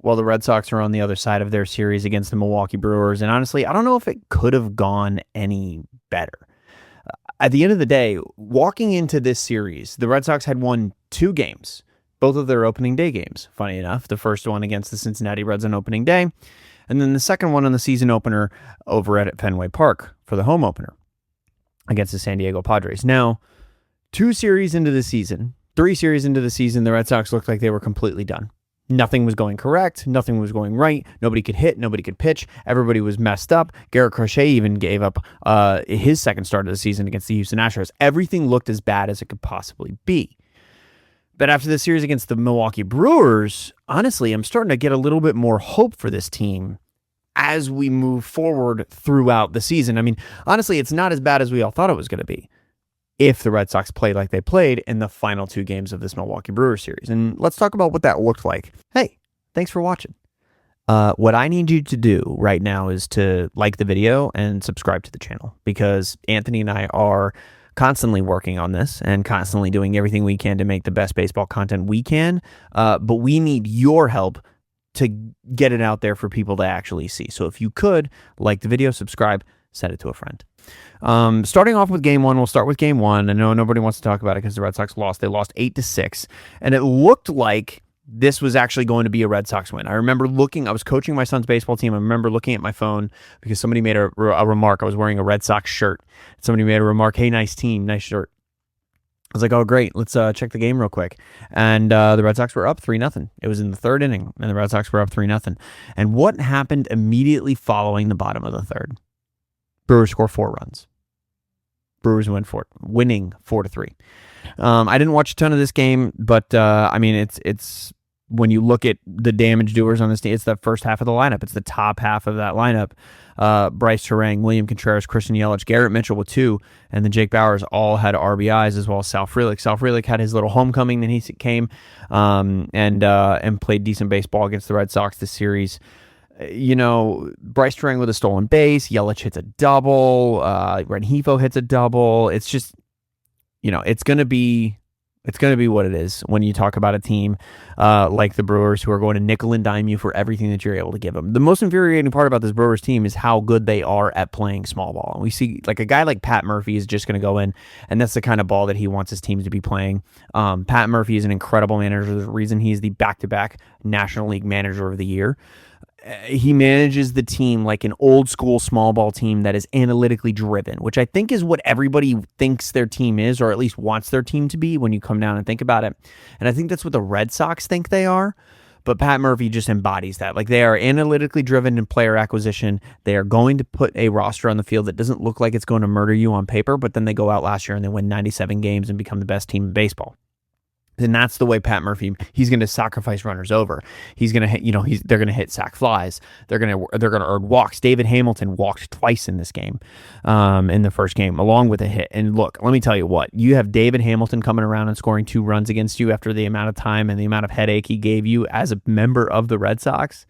while the Red Sox are on the other side of their series against the Milwaukee Brewers. And honestly, I don't know if it could have gone any better. At the end of the day, walking into this series, the Red Sox had won 2 games, both of their opening day games. Funny enough, the first one against the Cincinnati Reds on opening day, and then the second one on the season opener over at Fenway Park for the home opener against the San Diego Padres. Now, 3 series into the season, the Red Sox looked like they were completely done. Nothing was going correct. Nothing was going right. Nobody could hit. Nobody could pitch. Everybody was messed up. Garrett Crochet even gave up his second start of the season against the Houston Astros. Everything looked as bad as it could possibly be. But after the series against the Milwaukee Brewers, honestly, I'm starting to get a little bit more hope for this team as we move forward throughout the season. I mean, honestly, it's not as bad as we all thought it was going to be if the Red Sox played like they played in the final 2 games of this Milwaukee Brewers series. And let's talk about what that looked like. Hey, thanks for watching. What I need you to do right now is to like the video and subscribe to the channel, because Anthony and I are constantly working on this and constantly doing everything we can to make the best baseball content we can. But we need your help to get it out there for people to actually see. So if you could like the video, subscribe, send it to a friend. Starting off with game 1, we'll start with game 1. I know nobody wants to talk about it because the Red Sox lost. They lost 8-6, and it looked like this was actually going to be a Red Sox win. I remember I was coaching my son's baseball team. I remember looking at my phone because somebody made a remark. I was wearing a Red Sox shirt. Somebody made a remark, "Hey, nice team, nice shirt." I was like, "Oh, great. Let's check the game real quick." And the Red Sox were up 3-0. It was in the 3rd inning, and the Red Sox were up 3-0. And what happened immediately following the bottom of the 3rd? Brewers score 4 runs. Brewers winning 4-3. I didn't watch a ton of this game, but I mean, it's when you look at the damage doers on this team, it's the first half of the lineup. It's the top half of that lineup. Bryce Jarren, Willson Contreras, Christian Yelich, Garrett Mitchell with 2, and then Jake Bauers all had RBIs, as well as Sal Frelick. Sal Frelick had his little homecoming, then he came and played decent baseball against the Red Sox this series. You know, Bryce Jarren with a stolen base, Yelich hits a double, Renhefo hits a double. It's just, you know, it's gonna be what it is when you talk about a team like the Brewers, who are going to nickel and dime you for everything that you're able to give them. The most infuriating part about this Brewers team is how good they are at playing small ball. And we see, like, a guy like Pat Murphy is just going to go in, and that's the kind of ball that he wants his teams to be playing. Pat Murphy is an incredible manager. The reason he's the back-to-back National League Manager of the Year. He manages the team like an old school small ball team that is analytically driven, which I think is what everybody thinks their team is, or at least wants their team to be when you come down and think about it. And I think that's what the Red Sox think they are. But Pat Murphy just embodies that. Like, they are analytically driven in player acquisition. They are going to put a roster on the field that doesn't look like it's going to murder you on paper, but then they go out last year and they win 97 games and become the best team in baseball. And that's the way Pat Murphy, he's going to sacrifice runners over. He's going to hit, they're going to hit sac flies. They're going to earn walks. David Hamilton walked twice in this game, in the first game, along with a hit. And look, let me tell you what, you have David Hamilton coming around and scoring 2 runs against you after the amount of time and the amount of headache he gave you as a member of the Red Sox.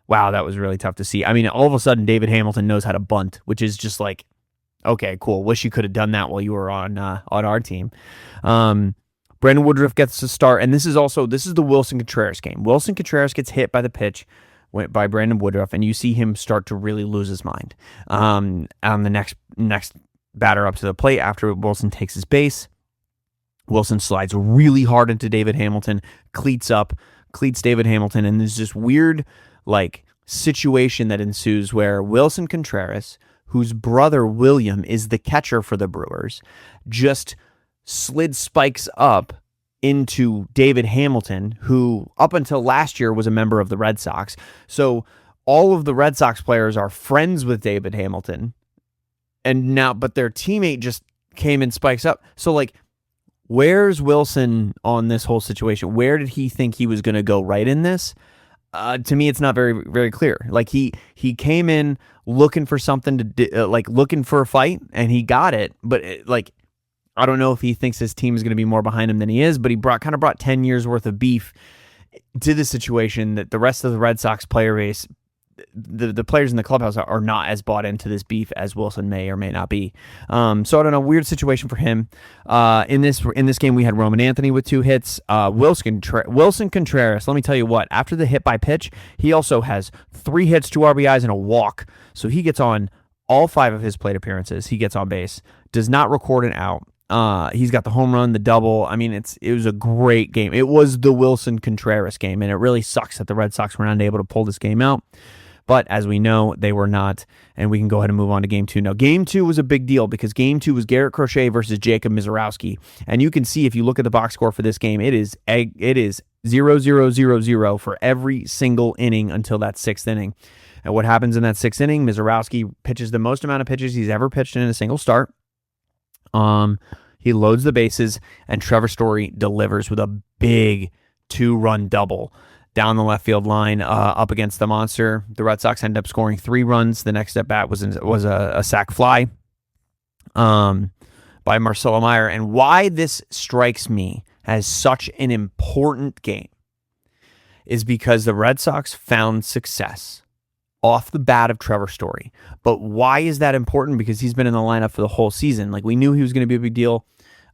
Wow, that was really tough to see. I mean, all of a sudden, David Hamilton knows how to bunt, which is just like, okay, cool. Wish you could have done that while you were on our team. Brandon Woodruff gets to start, and this is the Willson Contreras game. Willson Contreras gets hit by the pitch by Brandon Woodruff, and you see him start to really lose his mind. On the next batter up to the plate after Willson takes his base, Willson slides really hard into David Hamilton, cleats David Hamilton, and there's this weird situation that ensues where Willson Contreras, whose brother William is the catcher for the Brewers, just slid spikes up into David Hamilton, who up until last year was a member of the Red Sox. So all of the Red Sox players are friends with David Hamilton, and now, but their teammate just came and spikes up. So where's Willson on this whole situation? Where did he think he was going to go right in this? To me, it's not very, very clear. He came in looking for something to looking for a fight, and he got it. But I don't know if he thinks his team is going to be more behind him than he is, but he brought 10 years worth of beef to the situation that the rest of the Red Sox player base, the players in the clubhouse are not as bought into this beef as Willson may or may not be. So I don't know, weird situation for him. In this game, we had Roman Anthony with 2 hits. Willson Contreras, let me tell you what, after the hit by pitch, he also has 3 hits, 2 RBIs, and a walk. So he gets on all 5 of his plate appearances. He gets on base, does not record an out. He's got the home run, the double. I mean, it was a great game. It was the Willson Contreras game, and it really sucks that the Red Sox were not able to pull this game out. But as we know, they were not, and we can go ahead and move on to Game 2. Now, Game 2 was a big deal because Game 2 was Garrett Crochet versus Jacob Misorowski, and you can see if you look at the box score for this game, it is 0-0-0-0 for every single inning until that 6th inning. And what happens in that 6th inning? Misorowski pitches the most amount of pitches he's ever pitched in a single start. He loads the bases, and Trevor Story delivers with a big 2-run double down the left field line up against the monster. The Red Sox end up scoring 3 runs. The next at bat was a sac fly by Marcelo Meyer. And why this strikes me as such an important game is because the Red Sox found success off the bat of Trevor Story. But why is that important? Because he's been in the lineup for the whole season. Like, we knew he was going to be a big deal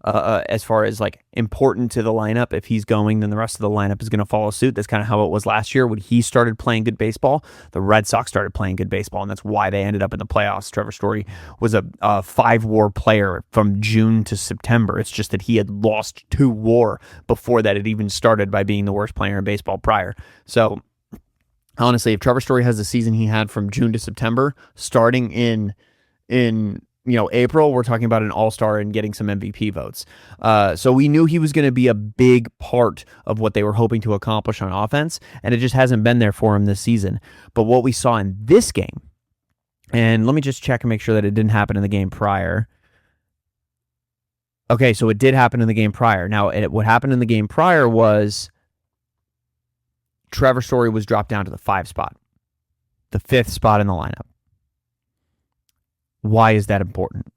as far as like important to the lineup. If he's going, then the rest of the lineup is going to follow suit. That's kind of how it was last year when he started playing good baseball. The Red Sox started playing good baseball, and that's why they ended up in the playoffs. Trevor Story was a 5-WAR player from June to September. It's just that he had lost 2 WAR before that it even started by being the worst player in baseball prior. So honestly, if Trevor Story has the season he had from June to September, starting in April, we're talking about an all-star and getting some MVP votes. So we knew he was going to be a big part of what they were hoping to accomplish on offense, and it just hasn't been there for him this season. But what we saw in this game, and let me just check and make sure that it didn't happen in the game prior. Okay, so it did happen in the game prior. Now, what happened in the game prior was Trevor Story was dropped down to the 5 spot, the 5th spot in the lineup. Why is that important?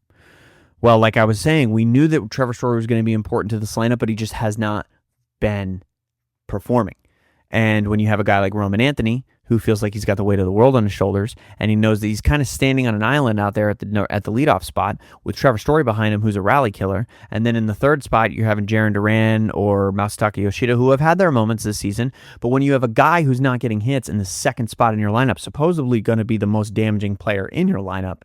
Well, like I was saying, we knew that Trevor Story was going to be important to this lineup, but he just has not been performing. And when you have a guy like Roman Anthony, who feels like he's got the weight of the world on his shoulders, and he knows that he's kind of standing on an island out there at the leadoff spot with Trevor Story behind him, who's a rally killer, and then in the 3rd spot, you're having Jarren Duran or Masataka Yoshida, who have had their moments this season, but when you have a guy who's not getting hits in the 2nd spot in your lineup, supposedly going to be the most damaging player in your lineup,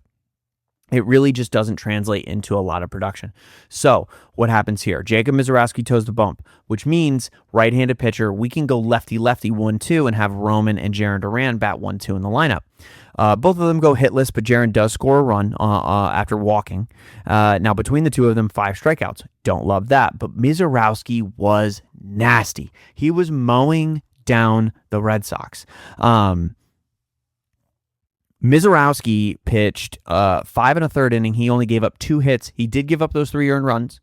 it really just doesn't translate into a lot of production. So what happens here? Jacob Misorowski toes the bump, which means right-handed pitcher, we can go lefty-lefty 1-2 and have Roman and Jarren Duran bat 1-2 in the lineup. Both of them go hitless, but Jarren does score a run after walking. Now, between the two of them, 5 strikeouts. Don't love that, but Misorowski was nasty. He was mowing down the Red Sox. Misorowski pitched 5 1/3 inning. He only gave up 2 hits. He did give up those 3 earned runs,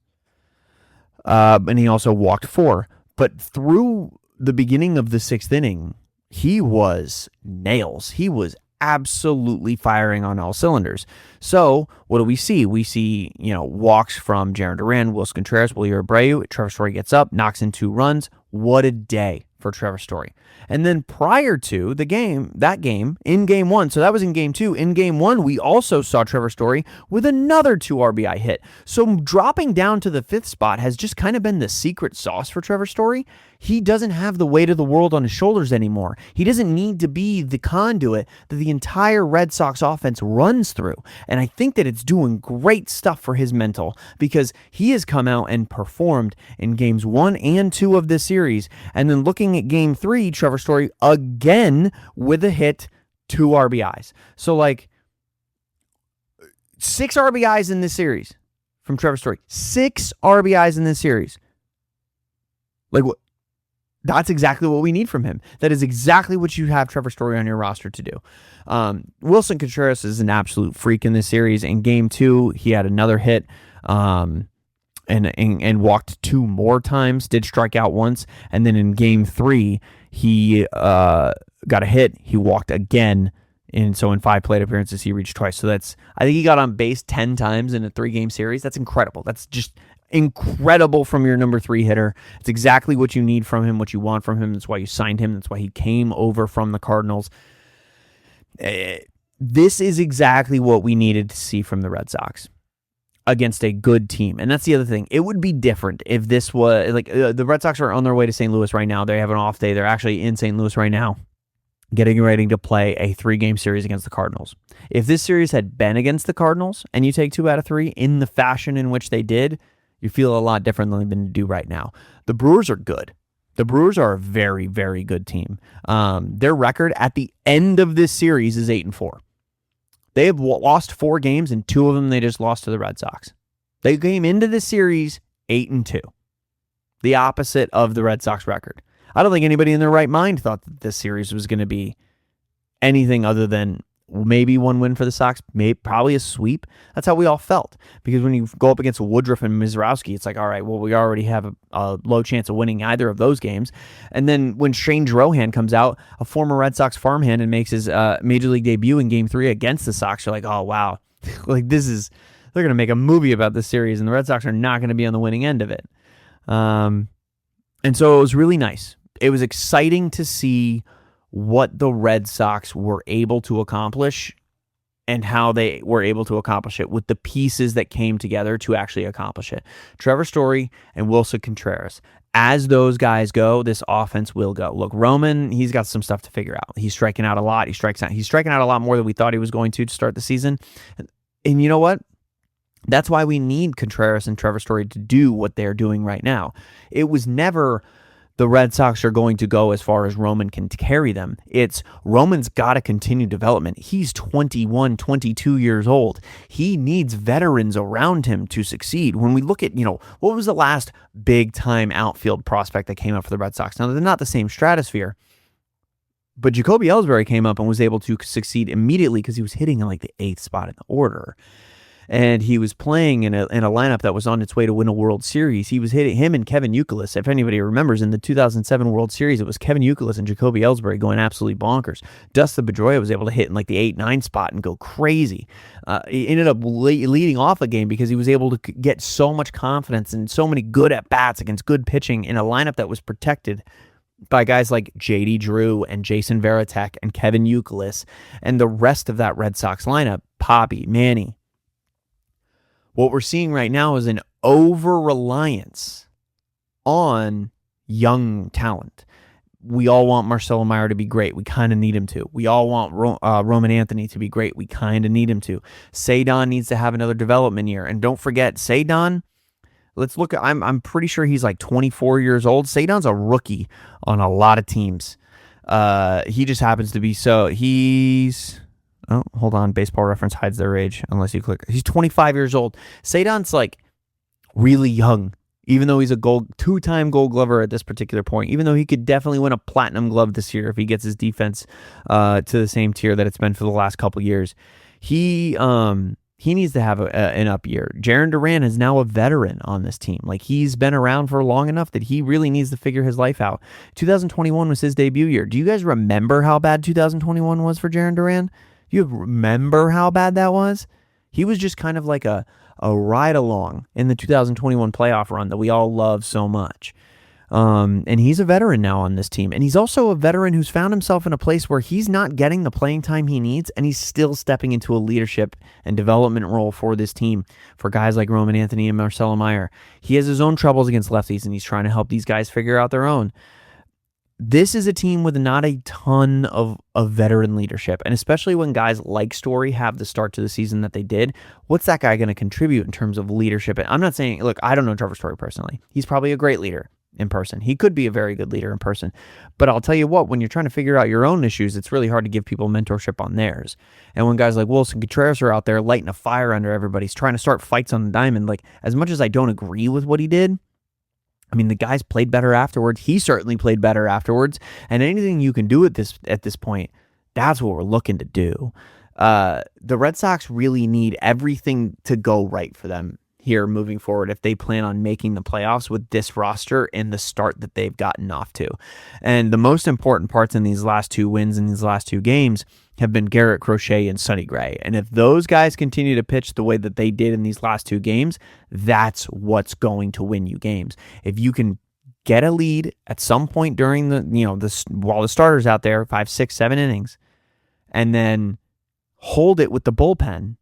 and he also walked 4. But through the beginning of the 6th inning, he was nails. He was absolutely firing on all cylinders. So what do we see? We see, walks from Jarren Duran, Willson Contreras, Wilyer Abreu. Trevor Story gets up, knocks in 2 runs. What a day for Trevor Story. And then prior to in Game 1, so that was in Game 2. In Game 1, we also saw Trevor Story with another 2 RBI hit. So dropping down to the 5th spot has just kind of been the secret sauce for Trevor Story. He doesn't have the weight of the world on his shoulders anymore. He doesn't need to be the conduit that the entire Red Sox offense runs through. And I think that it's doing great stuff for his mental because he has come out and performed in Games 1 and 2 of this series. And then looking at Game 3, Trevor Story again with a hit, 2 RBIs. So 6 RBIs in this series from Trevor Story. 6 RBIs in this series. What? That's exactly what we need from him. That is exactly what you have Trevor Story on your roster to do. Willson Contreras is an absolute freak in this series. In Game 2, he had another hit and walked 2 more times, did strike out once. And then in Game 3, he got a hit. He walked again. And so in 5 plate appearances, he reached twice. So I think he got on base 10 times in a 3-game series. That's incredible. That's just incredible from your number 3 hitter. It's exactly what you need from him, what you want from him. That's why you signed him. That's why he came over from the Cardinals. This is exactly what we needed to see from the Red Sox against a good team. And that's the other thing. It would be different if this was like the Red Sox are on their way to St. Louis right now. They have an off day. They're actually in St. Louis right now, getting ready to play a 3-game series against the Cardinals. If this series had been against the Cardinals and you take 2 out of 3 in the fashion in which they did, you feel a lot differently than you do right now. The Brewers are good. The Brewers are a very, very good team. Their record at the end of this series is 8-4. They have lost 4 games, and 2 of them they just lost to the Red Sox. They came into this series 8-2, the opposite of the Red Sox record. I don't think anybody in their right mind thought that this series was going to be anything other than maybe 1 win for the Sox, probably a sweep. That's how we all felt. Because when you go up against Woodruff and Misorowski, it's like, all right, well, we already have a low chance of winning either of those games. And then when Shane Drohan comes out, a former Red Sox farmhand, and makes his Major League debut in Game 3 against the Sox, you're like, oh, wow. Like, they're going to make a movie about this series, and the Red Sox are not going to be on the winning end of it. And so it was really nice. It was exciting to see what the Red Sox were able to accomplish and how they were able to accomplish it with the pieces that came together to actually accomplish it. Trevor Story and Willson Contreras. As those guys go, this offense will go. Look, Roman, he's got some stuff to figure out. He's striking out a lot. He's striking out a lot more than we thought he was going to start the season. And you know what? That's why we need Contreras and Trevor Story to do what they're doing right now. It was never the Red Sox are going to go as far as Roman can carry them. It's Roman's got to continue development. He's 21, 22 years old. He needs veterans around him to succeed. When we look at, what was the last big-time outfield prospect that came up for the Red Sox? Now, they're not the same stratosphere, but Jacoby Ellsbury came up and was able to succeed immediately because he was hitting in like the 8th spot in the order. And he was playing in a lineup that was on its way to win a World Series. He was hitting him and Kevin Youkilis. If anybody remembers, in the 2007 World Series, it was Kevin Youkilis and Jacoby Ellsbury going absolutely bonkers. Dustin Pedroia was able to hit in like the 8-9 spot and go crazy. He ended up leading off a game because he was able to get so much confidence and so many good at-bats against good pitching in a lineup that was protected by guys like J.D. Drew and Jason Varitek and Kevin Youkilis and the rest of that Red Sox lineup, Poppy, Manny. What we're seeing right now is an over-reliance on young talent. We all want Marcelo Meyer to be great. We kind of need him to. We all want Roman Anthony to be great. We kind of need him to. Cedon needs to have another development year. And don't forget, Cedon, let's look at, I'm pretty sure he's like 24 years old. Cedon's a rookie on a lot of teams. He just happens to be oh, hold on. Baseball Reference hides their age unless you click. He's 25 years old. Cedon's like really young, even though he's a 2-time Gold Glover at this particular point, even though he could definitely win a Platinum Glove this year if he gets his defense to the same tier that it's been for the last couple years. He needs to have an up year. Jarren Duran is now a veteran on this team. Like, he's been around for long enough that he really needs to figure his life out. 2021 was his debut year. Do you guys remember how bad 2021 was for Jarren Duran? You remember how bad that was? He was just kind of like a ride-along in the 2021 playoff run that we all love so much. And he's a veteran now on this team. And he's also a veteran who's found himself in a place where he's not getting the playing time he needs, and he's still stepping into a leadership and development role for this team, for guys like Roman Anthony and Marcelo Meyer. He has his own troubles against lefties, and he's trying to help these guys figure out their own. This is a team with not a ton of veteran leadership, and especially when guys like Story have the start to the season that they did, what's that guy going to contribute in terms of leadership? And I'm not saying, look, I don't know Trevor Story personally. He's probably a great leader in person. He could be a very good leader in person. But I'll tell you what, when you're trying to figure out your own issues, it's really hard to give people mentorship on theirs. And when guys like Willson Contreras are out there lighting a fire under everybody, he's trying to start fights on the diamond, like, as much as I don't agree with what he did, I mean, the guys played better afterwards. He certainly played better afterwards. And anything you can do at this point, that's what we're looking to do. The Red Sox really need everything to go right for them here moving forward if they plan on making the playoffs with this roster and the start that they've gotten off to. And the most important parts in these last 2 wins in these last 2 games have been Garrett Crochet and Sonny Gray. And if those guys continue to pitch the way that they did in these last 2 games, that's what's going to win you games. If you can get a lead at some point during while the starter's out there, 5, 6, 7 innings, and then hold it with the bullpen,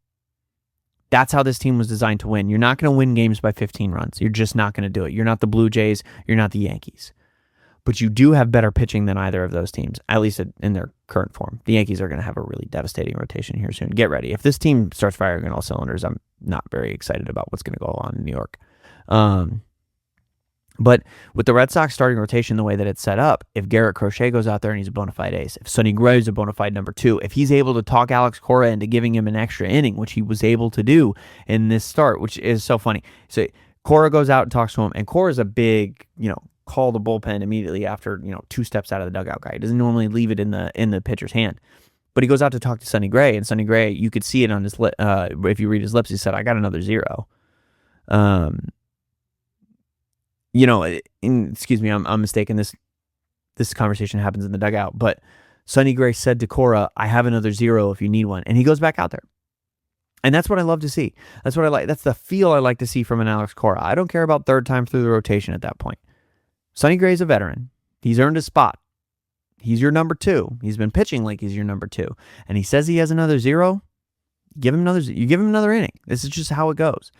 that's how this team was designed to win. You're not going to win games by 15 runs. You're just not going to do it. You're not the Blue Jays. You're not the Yankees. But you do have better pitching than either of those teams, at least in their current form. The Yankees are going to have a really devastating rotation here soon. Get ready. If this team starts firing on all cylinders, I'm not very excited about what's going to go on in New York. But with the Red Sox starting rotation the way that it's set up, if Garrett Crochet goes out there and he's a bona fide ace, if Sonny Gray is a bona fide number 2, if he's able to talk Alex Cora into giving him an extra inning, which he was able to do in this start, which is so funny. So Cora goes out and talks to him, and Cora's a big, call the bullpen immediately after, 2 steps out of the dugout guy. He doesn't normally leave it in the pitcher's hand. But he goes out to talk to Sonny Gray, and Sonny Gray, you could see it on his lip. If you read his lips, he said, "I got another 0." Excuse me, I'm mistaken. This conversation happens in the dugout, but Sonny Gray said to Cora, "I have another 0 if you need one," and he goes back out there. And that's what I love to see. That's what I like. That's the feel I like to see from an Alex Cora. I don't care about third time through the rotation at that point. Sonny Gray's a veteran. He's earned his spot. He's your number 2. He's been pitching like he's your number 2. And he says he has another 0. You give him another inning. This is just how it goes.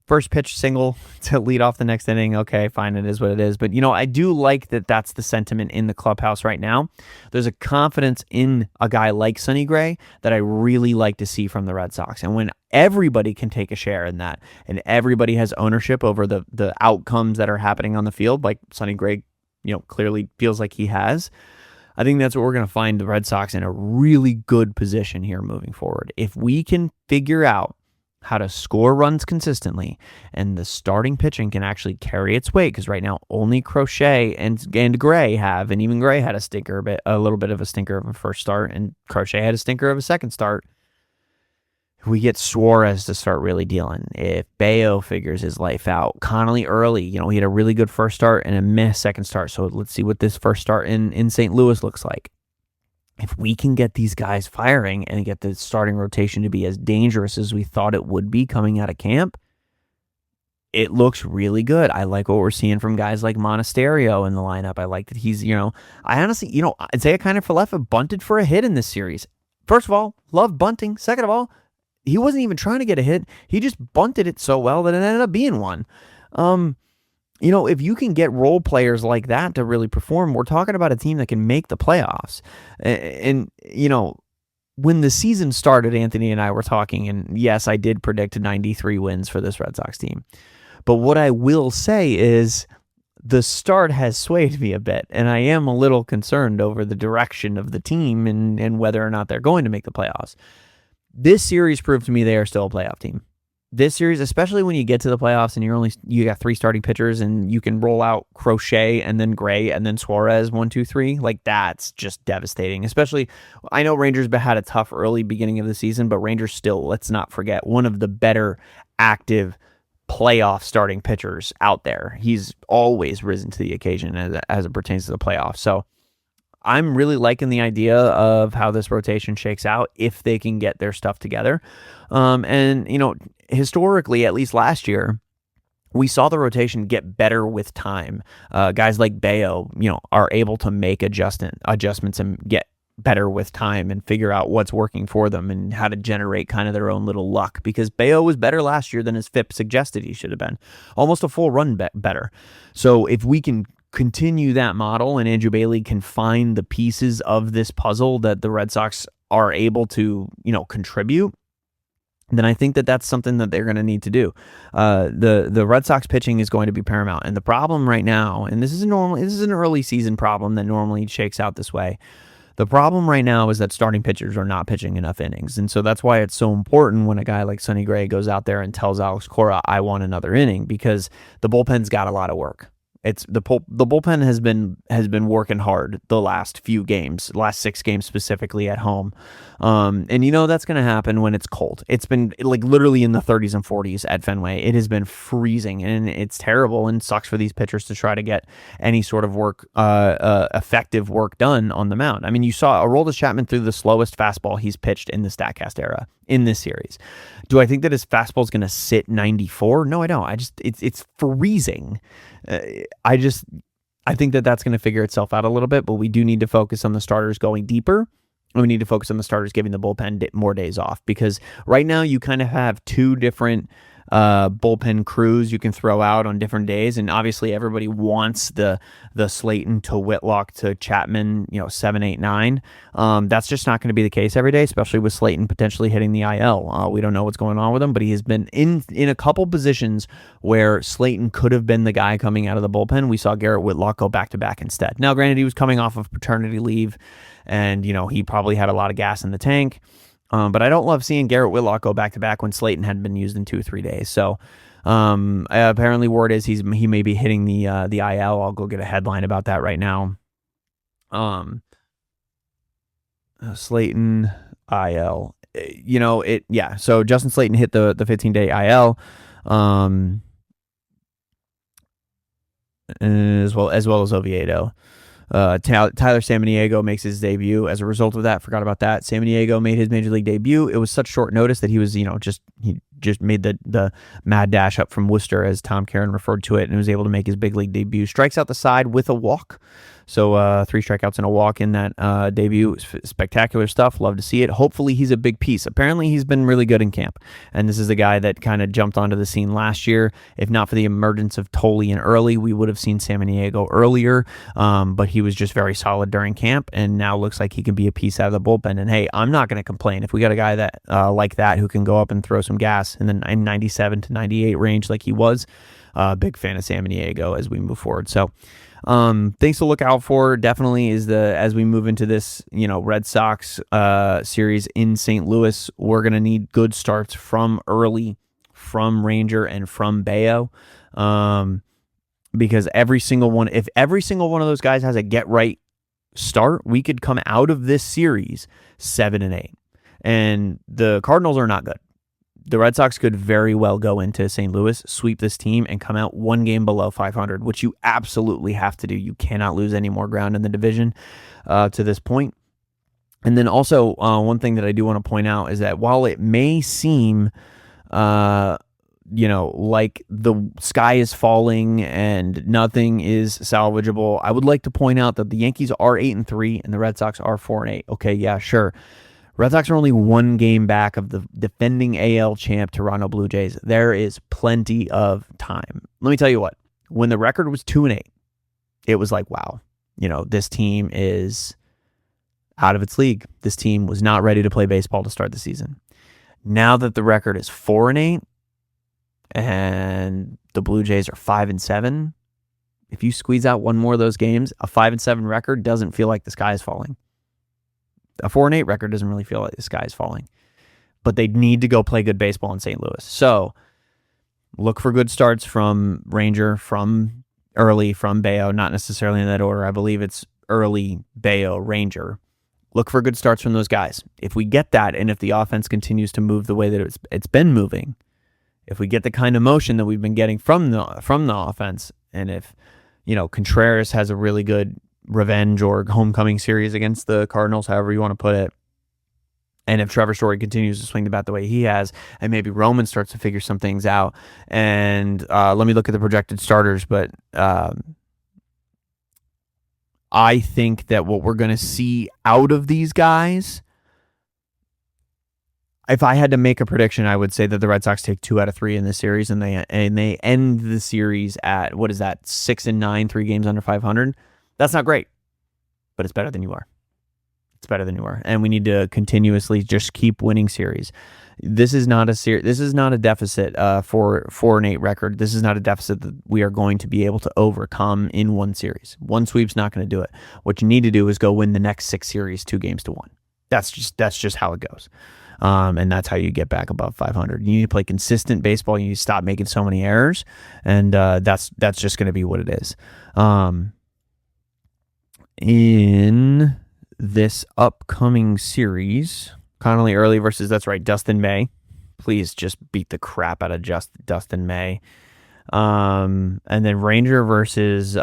First pitch single to lead off the next inning. Okay, fine. It is what it is. But, I do like that that's the sentiment in the clubhouse right now. There's a confidence in a guy like Sonny Gray that I really like to see from the Red Sox. And when everybody can take a share in that and everybody has ownership over the outcomes that are happening on the field, like Sonny Gray, clearly feels like he has, I think that's what we're going to find the Red Sox in a really good position here moving forward. If we can figure out how to score runs consistently, and the starting pitching can actually carry its weight, because right now only Crochet and Gray have, and even Gray had a little bit of a stinker of a first start, and Crochet had a stinker of a second start. If we get Suarez to start really dealing, if Bayo figures his life out, Connolly early, he had a really good first start and a meh second start, so let's see what this first start in St. Louis looks like. If we can get these guys firing and get the starting rotation to be as dangerous as we thought it would be coming out of camp, it looks really good. I like what we're seeing from guys like Monasterio in the lineup. I like that he's, I honestly, Isaiah Kiner-Falefa bunted for a hit in this series. First of all, love bunting. Second of all, he wasn't even trying to get a hit. He just bunted it so well that it ended up being one. If you can get role players like that to really perform, we're talking about a team that can make the playoffs. And when the season started, Anthony and I were talking, and yes, I did predict 93 wins for this Red Sox team. But what I will say is the start has swayed me a bit, and I am a little concerned over the direction of the team and whether or not they're going to make the playoffs. This series proved to me they are still a playoff team. This series, especially when you get to the playoffs and you got 3 starting pitchers and you can roll out Crochet and then Gray and then Suarez 1, 2, 3, like that's just devastating. Especially, I know Rangers had a tough early beginning of the season, but Rangers still, let's not forget, one of the better active playoff starting pitchers out there. He's always risen to the occasion as it pertains to the playoffs. So I'm really liking the idea of how this rotation shakes out if they can get their stuff together. Historically, at least last year, we saw the rotation get better with time. Guys like Bayo, are able to make adjustments and get better with time and figure out what's working for them and how to generate kind of their own little luck, because Bayo was better last year than his FIP suggested he should have been. Almost a full run better. So if we can continue that model and Andrew Bailey can find the pieces of this puzzle that the Red Sox are able to, contribute, then I think that that's something that they're going to need to do. The Red Sox pitching is going to be paramount. And the problem right now, and this is an early season problem that normally shakes out this way. The problem right now is that starting pitchers are not pitching enough innings. And so that's why it's so important when a guy like Sonny Gray goes out there and tells Alex Cora, I want another inning, because the bullpen's got a lot of work. It's the bullpen has been working hard the last few games, last 6 games specifically at home, and that's going to happen when it's cold. It's been like literally in the 30s and 40s at Fenway. It has been freezing, and it's terrible and sucks for these pitchers to try to get any sort of work, effective work done on the mound. I mean, you saw Aroldis Chapman threw the slowest fastball he's pitched in the Statcast era in this series. Do I think that his fastball is going to sit 94? No, I don't. It's freezing. I think that that's going to figure itself out a little bit, but we do need to focus on the starters going deeper We need to focus on the starters giving the bullpen more days off, because right now you kind of have two different bullpen crews you can throw out on different days, and obviously everybody wants the Slayton to Whitlock to Chapman, 7, 8, 9. That's just not going to be the case every day, especially with Slayton potentially hitting the IL. We don't know what's going on with him, but he has been in a couple positions where Slayton could have been the guy coming out of the bullpen. We saw Garrett Whitlock go back to back instead. Now, granted, he was coming off of paternity leave, and he probably had a lot of gas in the tank. But I don't love seeing Garrett Whitlock go back-to-back when Slayton hadn't been used in 2 or 3 days. So apparently word is he may be hitting the IL. I'll go get a headline about that right now. Slayton IL. So Justin Slayton hit the 15-day IL. As well as Oviedo. Tyler Samaniego makes his debut. As a result of that, forgot about that. Samaniego made his major league debut. It was such short notice that he was, he just made the mad dash up from Worcester, as Tom Caron referred to it, and was able to make his big league debut. Strikes out the side with a walk. So 3 strikeouts and a walk in that debut. Spectacular stuff. Love to see it. Hopefully he's a big piece. Apparently he's been really good in camp. And this is the guy that kind of jumped onto the scene last year. If not for the emergence of Tolle and early, we would have seen Samaniego earlier. But he was just very solid during camp, and now looks like he can be a piece out of the bullpen. And hey, I'm not going to complain. If we got a guy that like that who can go up and throw some gas in the 97 to 98 range like he was, big fan of Samaniego as we move forward. So things to look out for definitely is as we move into this, Red Sox series in St. Louis, we're going to need good starts from early, from Ranger, and from Bayo. Because if every single one of those guys has a get right start, we could come out of this series 7-8. And the Cardinals are not good. The Red Sox could very well go into St. Louis, sweep this team, and come out 1 game below 500, which you absolutely have to do. You cannot lose any more ground in the division to this point. And then also, one thing that I do want to point out is that while it may seem, like the sky is falling and nothing is salvageable, I would like to point out that the Yankees are 8-3 and the Red Sox are 4-8. Okay, yeah, sure. Red Sox are only 1 game back of the defending AL champ Toronto Blue Jays. There is plenty of time. Let me tell you what, when the record was 2-8, it was like, wow, this team is out of its league. This team was not ready to play baseball to start the season. Now that the record is 4-8 and the Blue Jays are 5-7, if you squeeze out one more of those games, a 5-7 record doesn't feel like the sky is falling. A 4-8 record doesn't really feel like the sky is falling. But they need to go play good baseball in St. Louis. So look for good starts from Ranger, from early, from Bayo, not necessarily in that order. I believe it's early, Bayo, Ranger. Look for good starts from those guys. If we get that, and if the offense continues to move the way that it's been moving, if we get the kind of motion that we've been getting from the offense, and if Contreras has a really good revenge or homecoming series against the Cardinals, however you want to put it, and if Trevor Story continues to swing the bat the way he has, and maybe Roman starts to figure some things out, and let me look at the projected starters, but I think that what we're going to see out of these guys, if I had to make a prediction, I would say that the Red Sox take 2 out of 3 in this series, and they end the series at, 6-9, 3 games under 500. That's not great, but it's better than you are. It's better than you are, and we need to continuously just keep winning series. This is not a deficit for 4-8 record. This is not a deficit that we are going to be able to overcome in one series. One sweep's not going to do it. What you need to do is go win the next 6 series 2-1. That's just how it goes. And that's how you get back above 500. You need to play consistent baseball. You need to stop making so many errors, and that's just going to be what it is. In this upcoming series, Connolly Early versus, that's right, Dustin May. Please just beat the crap out of Dustin May. And then Ranger versus,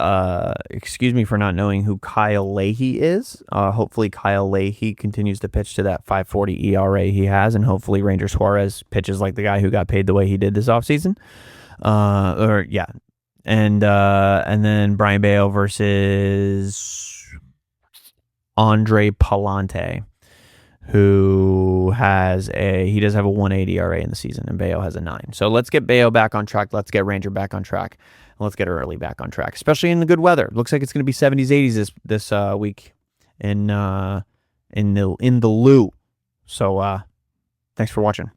excuse me for not knowing who Kyle Leahy is. Hopefully Kyle Leahy continues to pitch to that 5.40 ERA he has, and hopefully Ranger Suarez pitches like the guy who got paid the way he did this offseason. And then Brian Bayo versus Andre Palante. who he does have a 1.80 ERA in the season, and Bayo has a 9. So let's get Bayo back on track. Let's get Ranger back on track. Let's get Early back on track, especially in the good weather. Looks like it's going to be 70s, 80s this week in the Lou. So thanks for watching.